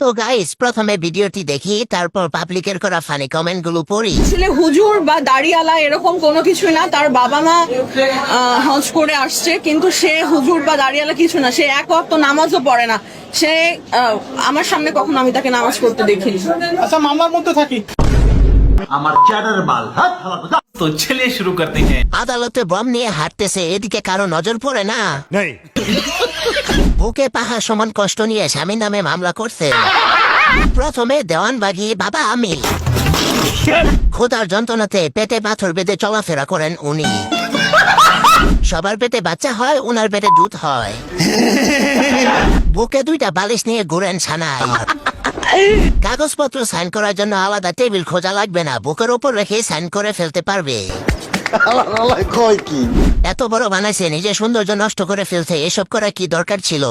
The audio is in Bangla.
তো গাইস, প্রথমে ভিডিওটি দেখি, তারপর পাবলিকের করা ফানি কমেন্ট গুলো পড়ি। আসলে হুজুর বা দাড়িওয়ালা এরকম কোনো কিছুই না। তার বাবা মা হজ করে আসছে, কিন্তু সে হুজুর বা দাড়িওয়ালা কিছু না। সে এক ওয়াক্ত নামাজও পড়ে না। সে আমার সামনে কখনো আমি তাকে নামাজ পড়তে দেখিনি। আচ্ছা, মামলার মধ্যে থাকি। আমার চ্যাটার বাল। তো চলিয়ে শুরু করতে হ্যাঁ। আদালতে বম নিয়ে হাঁটতেছে, এদিকে কারো নজর পড়ে না। বুকে পাহাড় সমান কষ্ট নিয়ে স্বামীর নামে মামলা করছে। প্রথমে দেওয়ানবাগী বাবা আমি, ক্ষুধার যন্ত্রণাতে পেটে পাথর বেঁধে চলাফেরা করেন উনি। সবার পেটে বাচ্চা হয়, উনার পেটে দুধ হয়। বুকে 2টা বালিশ নিয়ে ঘুরেন ছানায়। কাগজপত্র সাইন করার জন্য আলাদা টেবিল খোঁজা লাগবে না, বুকের উপর রেখে সাইন করে ফেলতে পারবে। এত বড় বানাইছে, নিজে সৌন্দর্য নষ্ট করে ফেলছে। এসব করা কি দরকার ছিল?